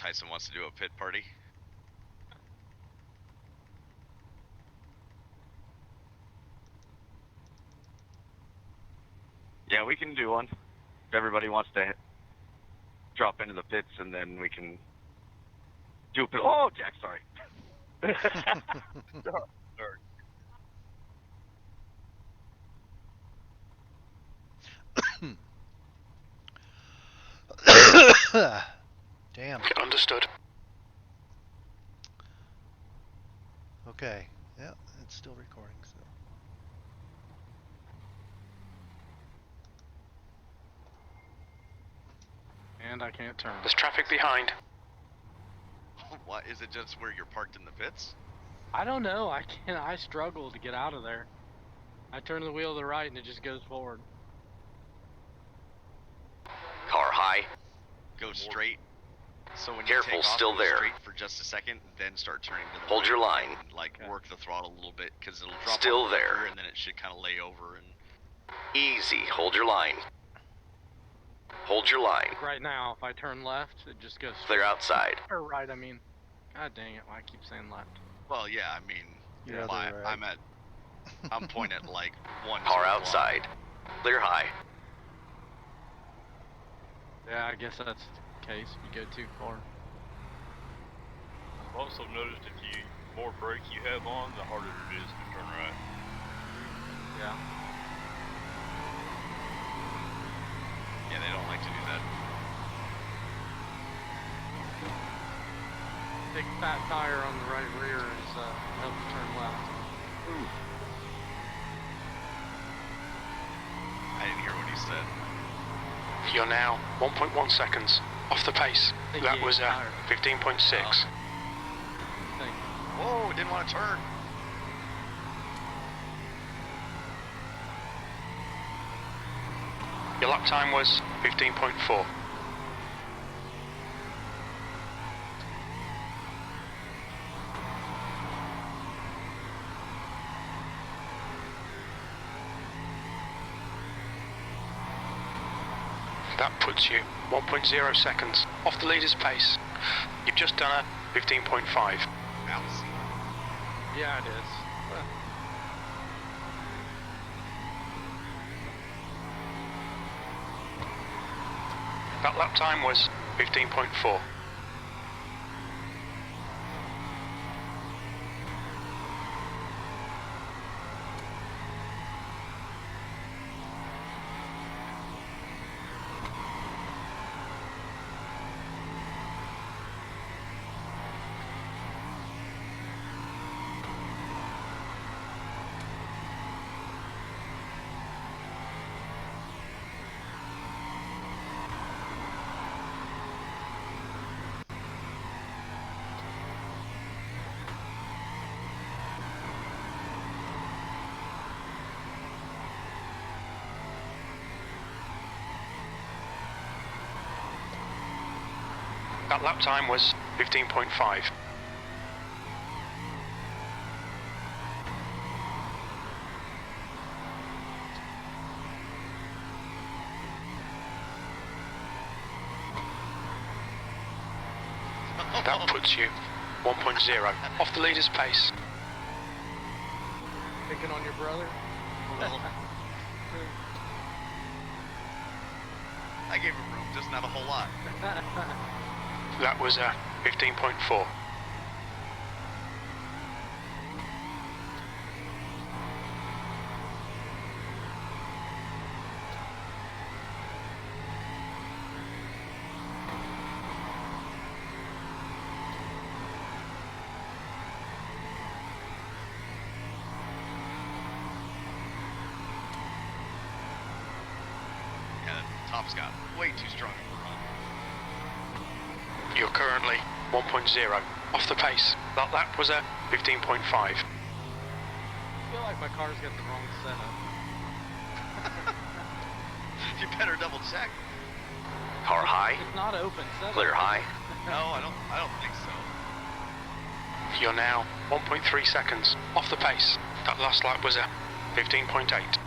Tyson wants to do a pit party. Yeah, we can do one. If everybody wants to drop into the pits, and then we can do a pit. Oh, Jack, sorry. Damn. Understood. Okay. Yeah, it's still recording, so. And I can't turn. There's traffic behind. What is it? Just where you're parked in the pits? I don't know. I struggle to get out of there. I turn the wheel to the right and it just goes forward. Car high. Go straight. So when Careful, you take off, still go there. straight for just a second, then start turning to the Hold right your line. And, like work the throttle a little bit because it'll drop Still on the there. bumper, and then it should kind of lay over and. Easy. Hold your line. Hold your line. Like right now, if I turn left, it just goes Clear outside. Or right, I mean. God dang it, why I keep saying left. Well, yeah, I mean, You're right. I'm pointing at like one. Car outside. Clear high. Yeah, I guess that's the case if you go too far. I've also noticed if you more brake you have on, the harder it is to turn right. Yeah. Yeah, they don't like to do that. Big fat tire on the right rear is help you turn left. Ooh. I didn't hear what he said. You're now 1.1 seconds off the pace. That was 15.6. Whoa, didn't want to turn. Your lap time was 15.4. That puts you 1.0 seconds off the leader's pace. You've just done a 15.5. Mouse. Yeah, it is. That lap time was 15.4. That lap time was 15.5. That puts you 1.0 off the leader's pace. Picking on your brother? I gave him room, just not a whole lot. That was 15.4. Yeah, that top's got way too strong of a run. You're currently 1.0 off the pace. That lap was 15.5. I feel like my car's got the wrong setup. You better double check. Car high. It's not open setup. Clear high. No, I don't think so. You're now 1.3 seconds off the pace. That last lap was 15.8.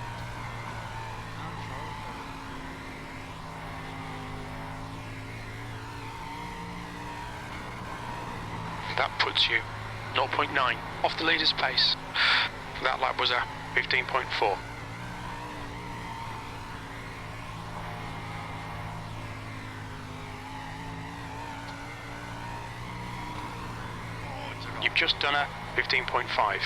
That puts you 0.9 off the leader's pace. That lap was a 15.4. Oh, it took off. You've just done a 15.5.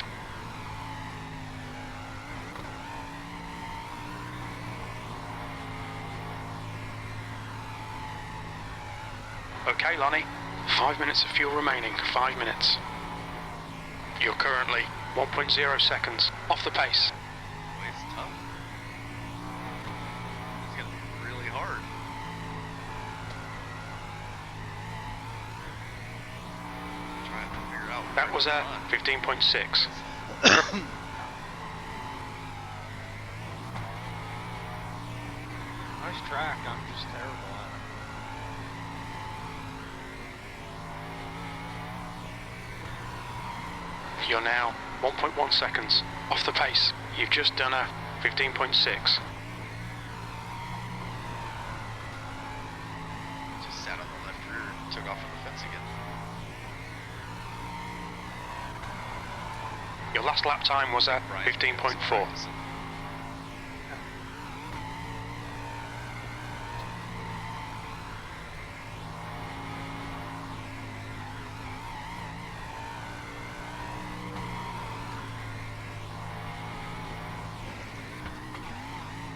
Okay, Lonnie. 5 minutes of fuel remaining. 5 minutes. You're currently 1.0 seconds off the pace. Boy, it's tough. It's gonna be really hard. Trying to figure out. That was a what's 15.6. Nice track. I'm just terrible at it. You're now 1.1 seconds off the pace. You've just done a 15.6. Just sat on the left rear and took off from the fence again. Your last lap time was at Brian, 15.4. practicing.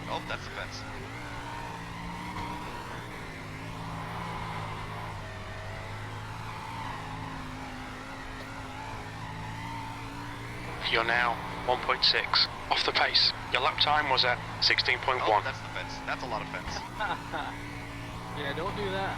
Oh, that's the fence. You're now 1.6 off the pace. Your lap time was at 16.1. Oh, that's the fence. That's a lot of fence. Yeah, don't do that.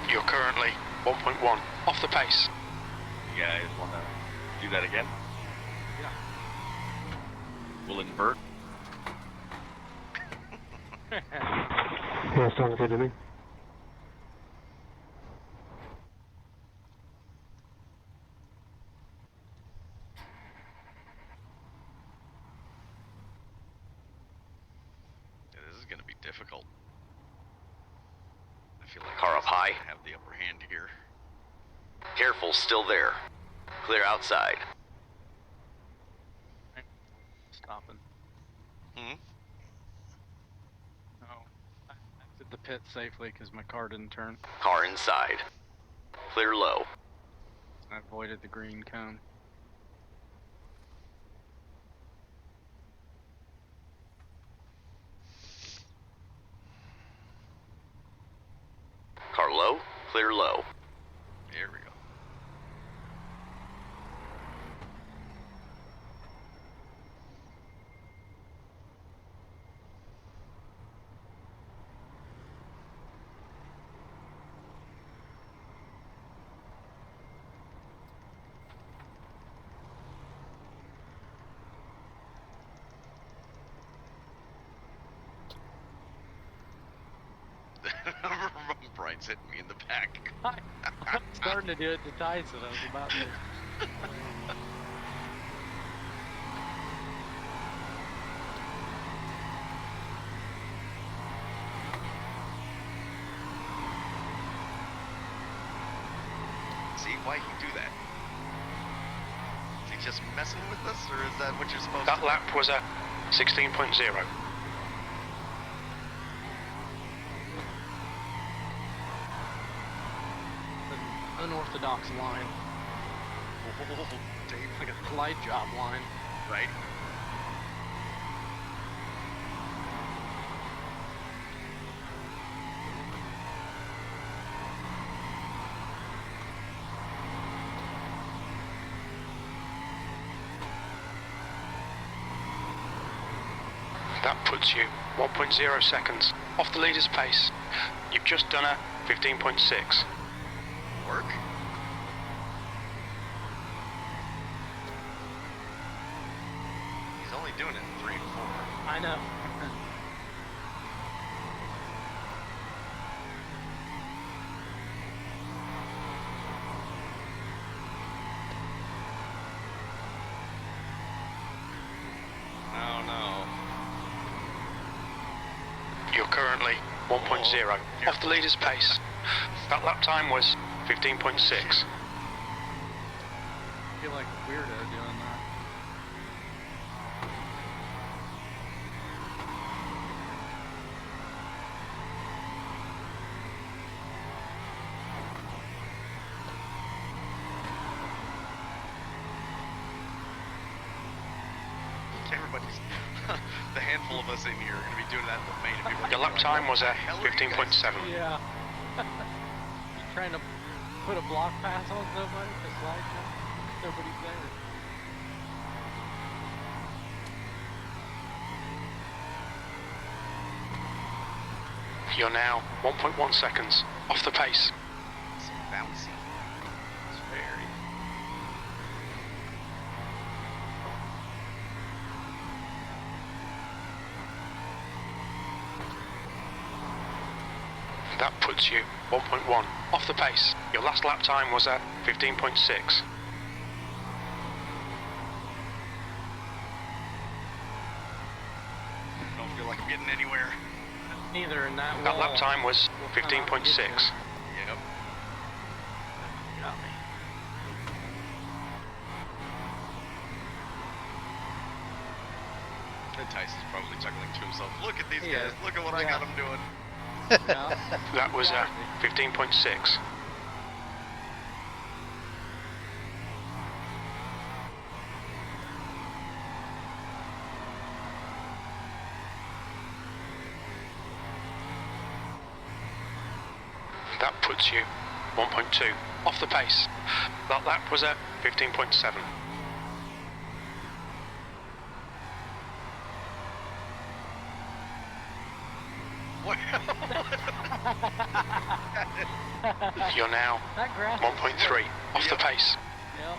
You're currently 1.1 off the pace. You guys want to do that again? Yeah. We'll invert. Yeah, sounds good to me. Yeah, this is gonna be difficult. I feel like Car up high. I have the upper hand here. Careful, still there. Clear outside. Stopping. Hmm. Oh. I exited the pit safely because my car didn't turn. Car inside. Clear low. I avoided the green cone. Car low. Clear low. Here we go. Brian's hitting me in the back. I'm starting to do it to Tyson. I was about to. See why he do that? Is he just messing with us, or is that what you're supposed That to lap was at 16.0. An unorthodox line. do? Dave, Like a glide job line. right? That puts you 1.0 seconds off the leader's pace. You've just done a 15.6. Work? He's only doing it in 3 and 4. I know. You're currently 1.0 off the leader's pace. That lap time was 15.6. I feel like a weirdo doing that. Everybody's the handful of us in here are gonna be doing that in the main. And people are Your lap like, time "What was the at hell are you guys 15.7. doing?" Yeah. You trying to put a block pass on somebody to slide down? Nobody's there. You're now 1.1 seconds off the pace. It's bouncy. It's very. That puts you 1.1 off the pace. Your last lap time was at 15.6. Don't feel like I'm getting anywhere. Neither in that That wall. lap time was will come out and 15.6. get you. Yep. Got me. And Tyson's probably chuckling to himself. Look at these He guys. is. Look at what I got them doing. Yeah. That was at 15.6. That puts you 1.2 off the pace. That lap was at 15.7. What? You're now That grass. 1.3 off the pace. Yep.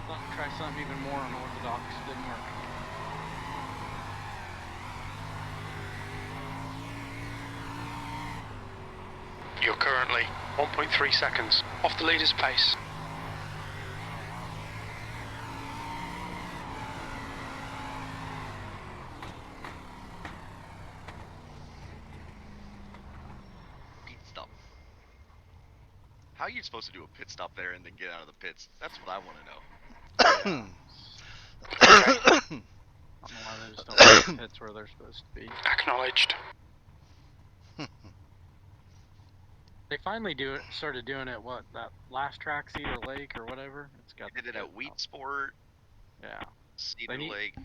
Thought try something even more unorthodox. Didn't work. You're currently 1.3 seconds off the leader's pace. Pit stop. How are you supposed to do a pit stop there and then get out of the pits? That's what I want to know. Okay, I don't know why they just don't put the pits where they're supposed to be. acknowledged. They finally started doing it. What, that last track, Cedar Lake or whatever? It's got. They did it the at pit Wheat stops. Sport, Yeah. Cedar need- Lake,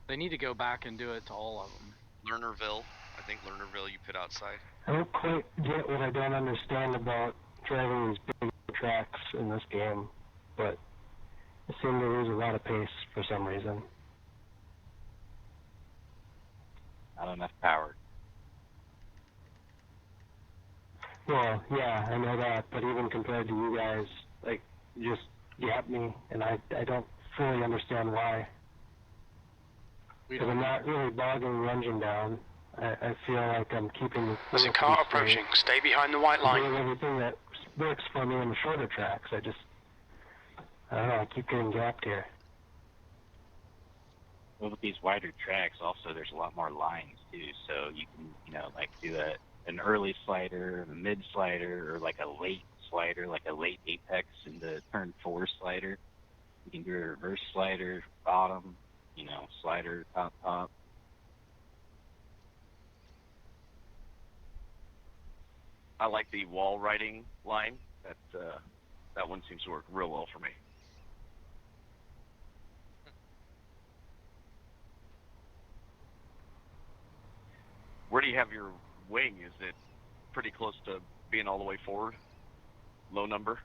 They need to go back and do it to all of them. Lernerville. I think Lernerville you pit outside. I don't quite get what I don't understand about driving these big tracks in this game, but I seem to lose a lot of pace for some reason. Not enough power. Well, yeah, I know that, but even compared to you guys, like, you just gap me, and I don't fully understand why. We Because don't. I'm not really bogging the engine down. I feel like I'm keeping the There's a wheel car pretty approaching. straight. Stay behind the white I'm line. doing everything that works for me in the shorter tracks. I don't know, I keep getting gapped here. Well, with these wider tracks, also there's a lot more lines too, so you can, like do an early slider, a mid slider, or like a late slider, like a late apex into turn 4 slider. You can do a reverse slider, bottom, slider, top. I like the wall riding line. That one seems to work real well for me. Where do you have your wing? Is it pretty close to being all the way forward? Low number?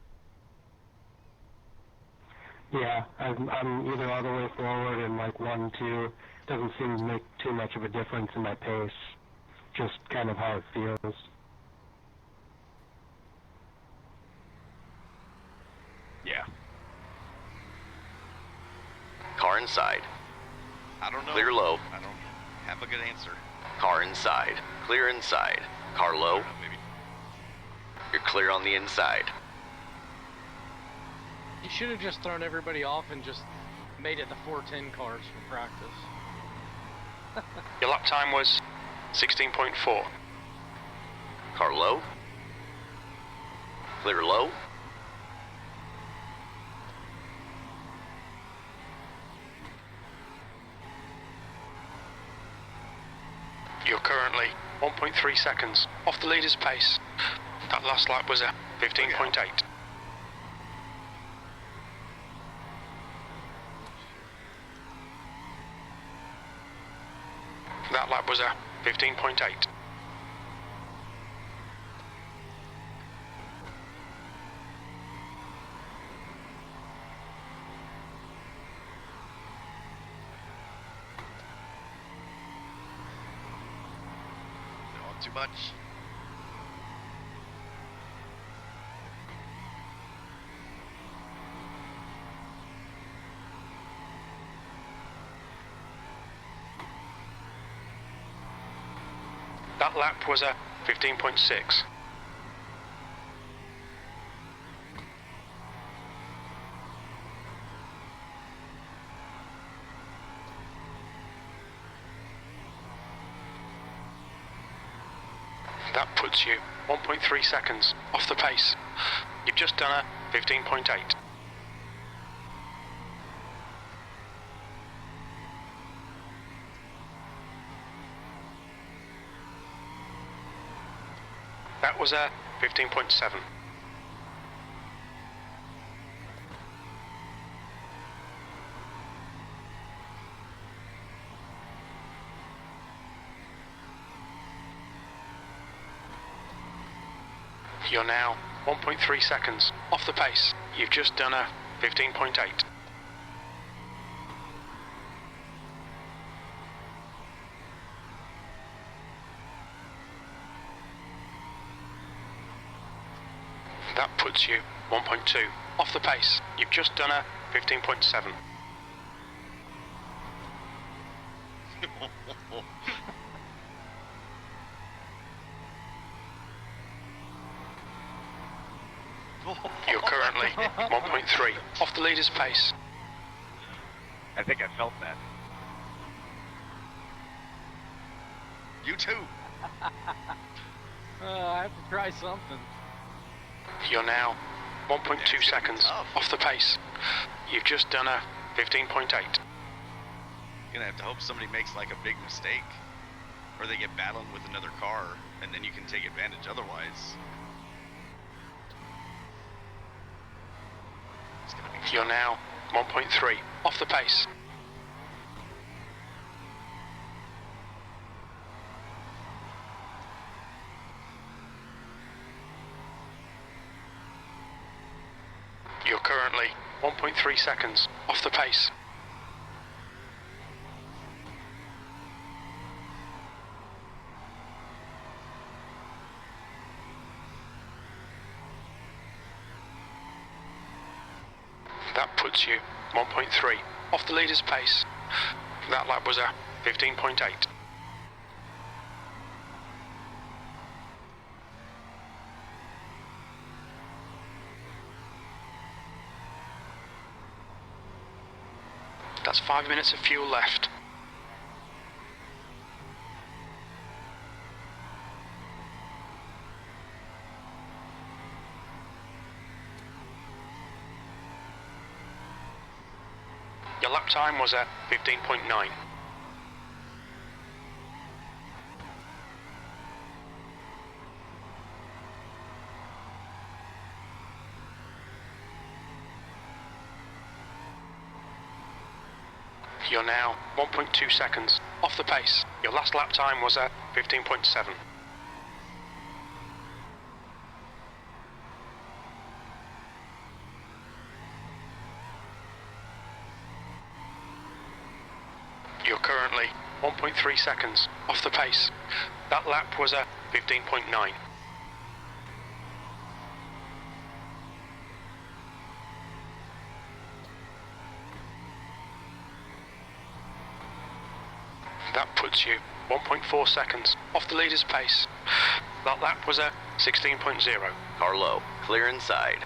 Yeah, I'm either all the way forward and like 1, 2. Doesn't seem to make too much of a difference in my pace. Just kind of how it feels. Yeah. Car inside. I don't know. Clear low. I don't have a good answer. Car inside. Clear inside. Car I low. don't know, maybe. You're clear on the inside. You should have just thrown everybody off and just made it the 410 cars for practice. Your lap time was 16.4. Car low. Clear low. You're currently 1.3 seconds off the leader's pace. That last lap was a 15.8. That lap was a 15.8. Not too much. That lap was a 15.6. That puts you 1.3 seconds off the pace. You've just done a 15.8. That was a 15.7. You're now 1.3 seconds off the pace. You've just done a 15.8. That puts you 1.2 off the pace. You've just done a 15.7. You're currently 1.3 off the leader's pace. I think I felt that. You too. I have to try something. You're now 1.2 Yeah, it's gonna be seconds tough. off the pace. You've just done a 15.8. You're gonna have to hope somebody makes like a big mistake, or they get battling with another car, and then you can take advantage. Otherwise, it's gonna be. You're now 1.3 off the pace. You're currently 1.3 seconds off the pace. That puts you 1.3 off the leader's pace. That lap was a 15.8. That's 5 minutes of fuel left. Your lap time was at 15.9. You're now 1.2 seconds off the pace. Your last lap time was at 15.7. You're currently 1.3 seconds off the pace. That lap was at 15.9. That puts you 1.4 seconds off the leader's pace. That lap was at 16.0. Car low. Clear inside.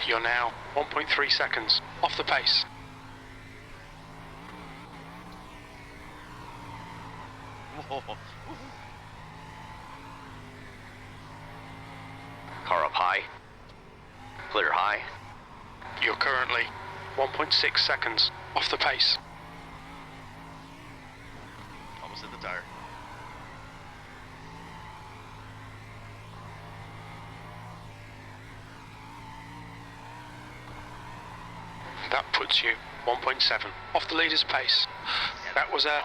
You're now 1.3 seconds off the pace. Whoa. Car up high. Clear high. You're currently 1.6 seconds off the pace. Almost hit the tire. That puts you 1.7 off the leader's pace. That was a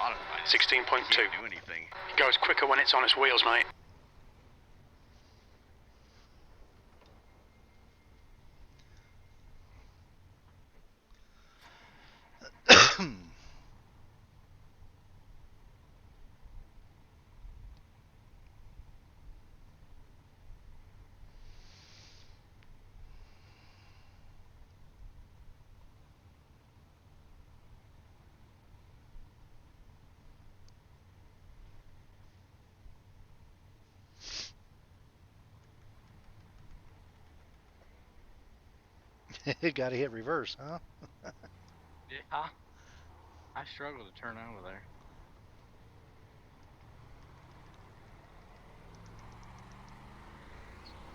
16.2. Can't do anything. It goes quicker when it's on its wheels, mate. Gotta hit reverse, huh? Yeah. I struggle to turn over there.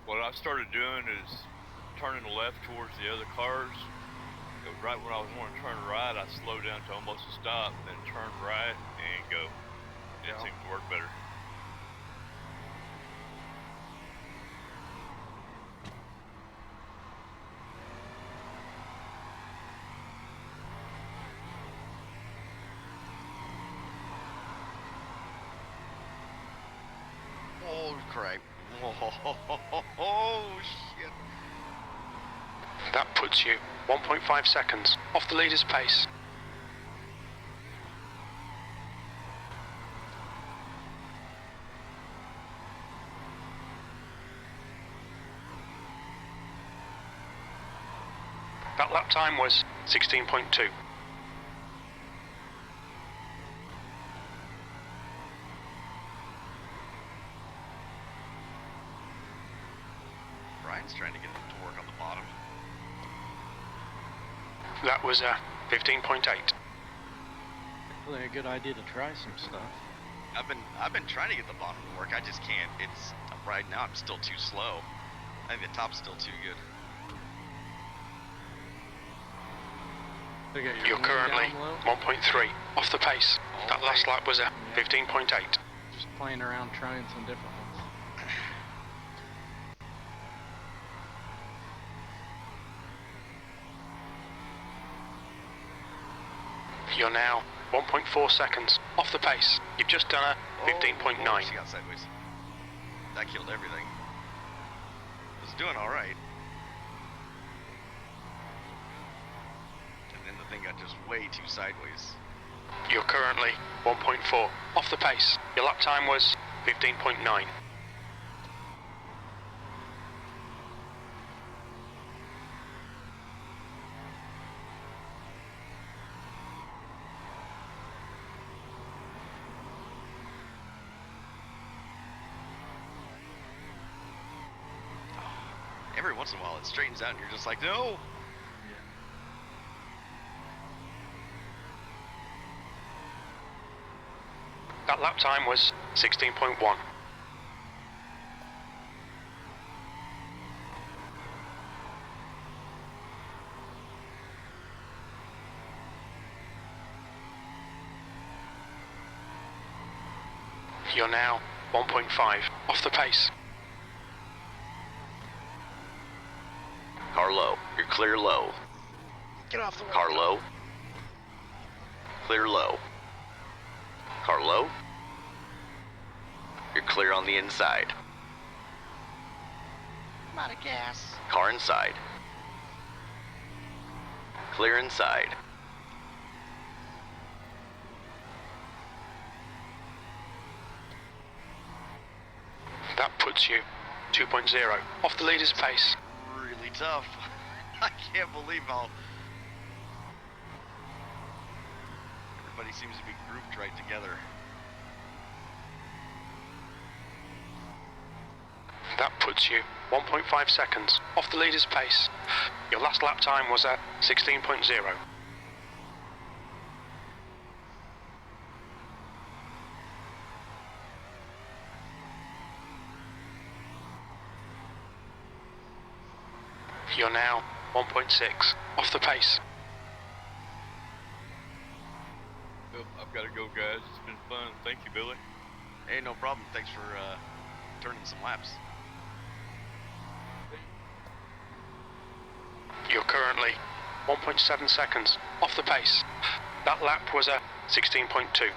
What I started doing is turning left towards the other cars. Go right when I was wanting to turn right, I slow down to almost a stop, then turn right and go. It seems to work better. Oh, crap. Oh, shit. That puts you 1.5 seconds off the leader's pace. That lap time was 16.2. Brian's trying to get it to work on the bottom. That was a 15.8. Definitely a good idea to try some stuff. I've been trying to get the bottom to work. I just can't. It's right now. I'm still too slow. I think the top's still too good. Look at your You're wing currently down low. 1.3 off the pace. That last lap was a 15.8. Just playing around trying some different ones. You're now 1.4 seconds off the pace. You've just done a 15.9. Oh, she got sideways. That killed everything. It was doing all right. And then the thing got just way too sideways. You're currently 1.4 off the pace. Your lap time was 15.9. Every once in a while it straightens out and you're just like, no! That lap time was 16.1. You're now 1.5 off the pace. Car low. You're clear low. Get off the road. Car low. Clear low. Car low. You're clear on the inside. I'm out of gas. Car inside. Clear inside. That puts you 2.0 off the leader's pace. Really tough. I can't believe how everybody seems to be grouped right together. That puts you 1.5 seconds off the leader's pace. Your last lap time was at 16.0. You're now 1.6 off the pace. Well, I've got to go, guys. It's been fun. Thank you, Billy. Hey, no problem. Thanks for turning some laps. You're currently 1.7 seconds off the pace. That lap was at 16.2.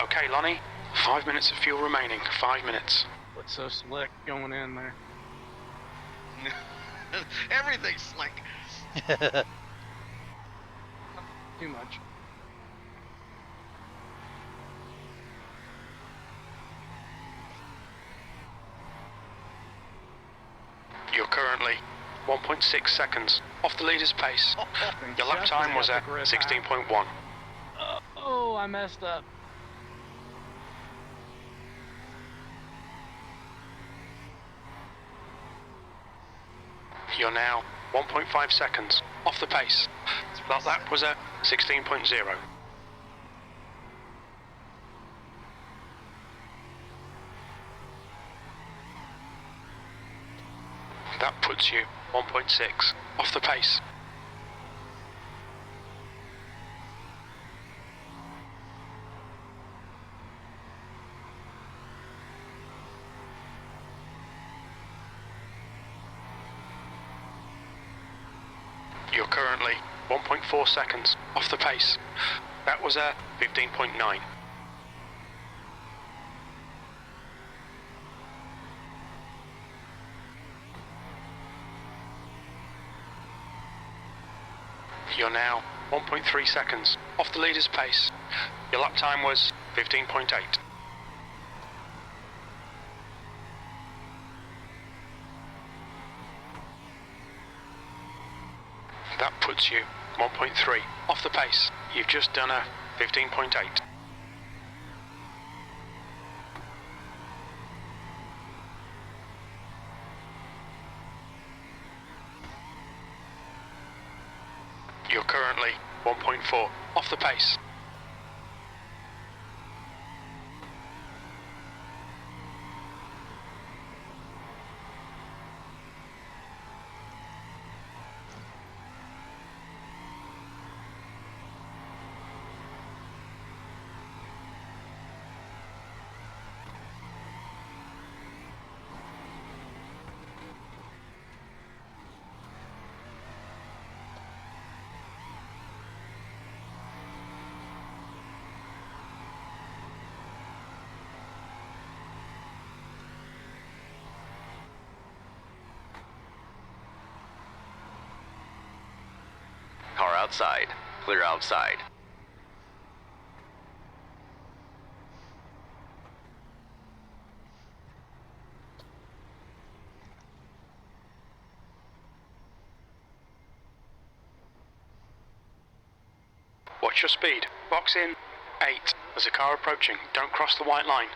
Okay, Lonnie, 5 minutes of fuel remaining. 5 minutes. What's so slick going in there? Everything's slick. Too much. You're currently 1.6 seconds off the leader's pace. Your lap Just time was got at the grip 16.1. Oh, I messed up. You're now 1.5 seconds off the pace. That lap was at 16.0. That puts you 1.6 off the pace. You're currently 1.4 seconds off the pace. That was at 15.9. You're now 1.3 seconds off the leader's pace. Your lap time was 15.8. That puts you 1.3 off the pace. You've just done a 15.8. You're currently 1.4 off the pace. Car outside. Clear outside. Watch your speed. Box in 8. There's a car approaching. Don't cross the white line.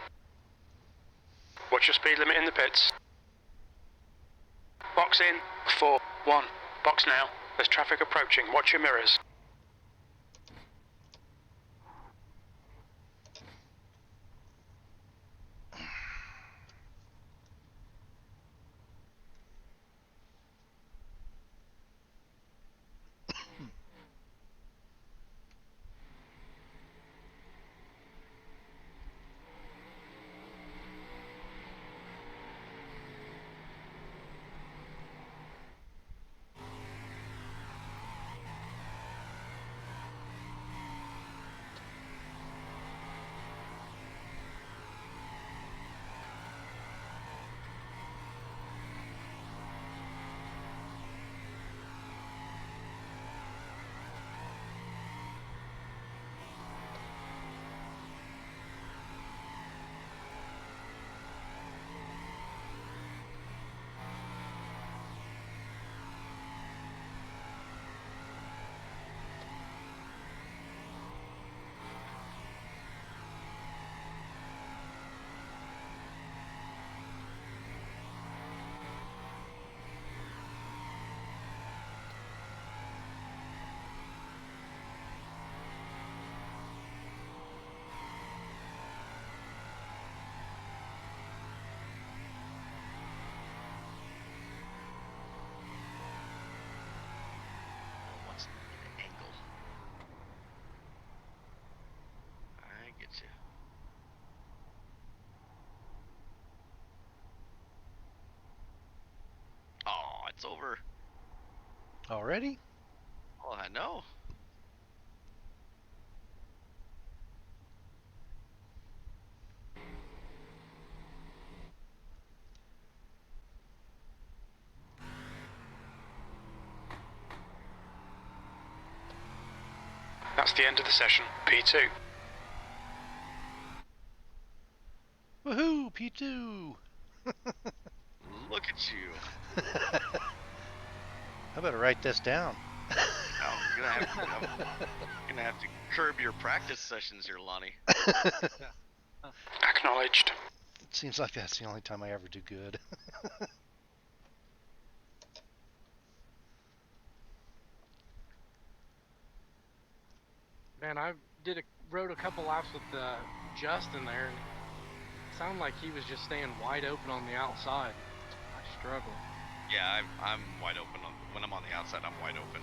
Watch your speed limit in the pits. Box in 4. 1. Box now. There's traffic approaching. Watch your mirrors. almost over. Already? Oh, I know. That's the end of the session. P2. Woohoo! P2! Look at you. I better write this down. Oh, you're gonna have to curb your practice sessions here, Lonnie. Acknowledged. It seems like that's the only time I ever do good. Man, I rode a couple laps with Justin there, and it sounded like he was just staying wide open on the outside. I struggle. Yeah, I'm wide open. When I'm on the outside, I'm wide open.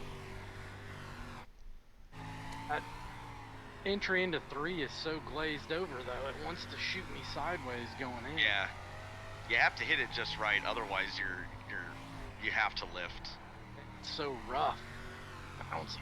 That entry into 3 is so glazed over, though. It wants to shoot me sideways going in. Yeah, you have to hit it just right. Otherwise, you have to lift. It's so rough. Bouncy.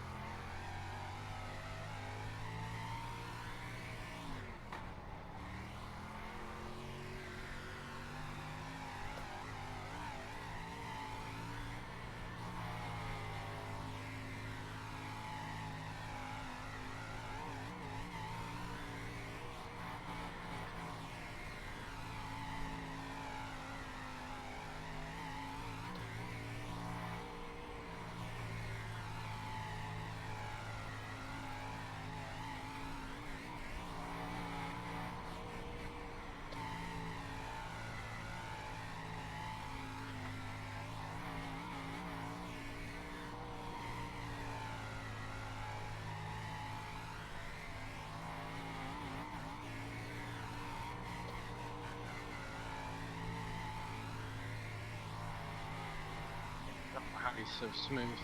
How he's so smooth.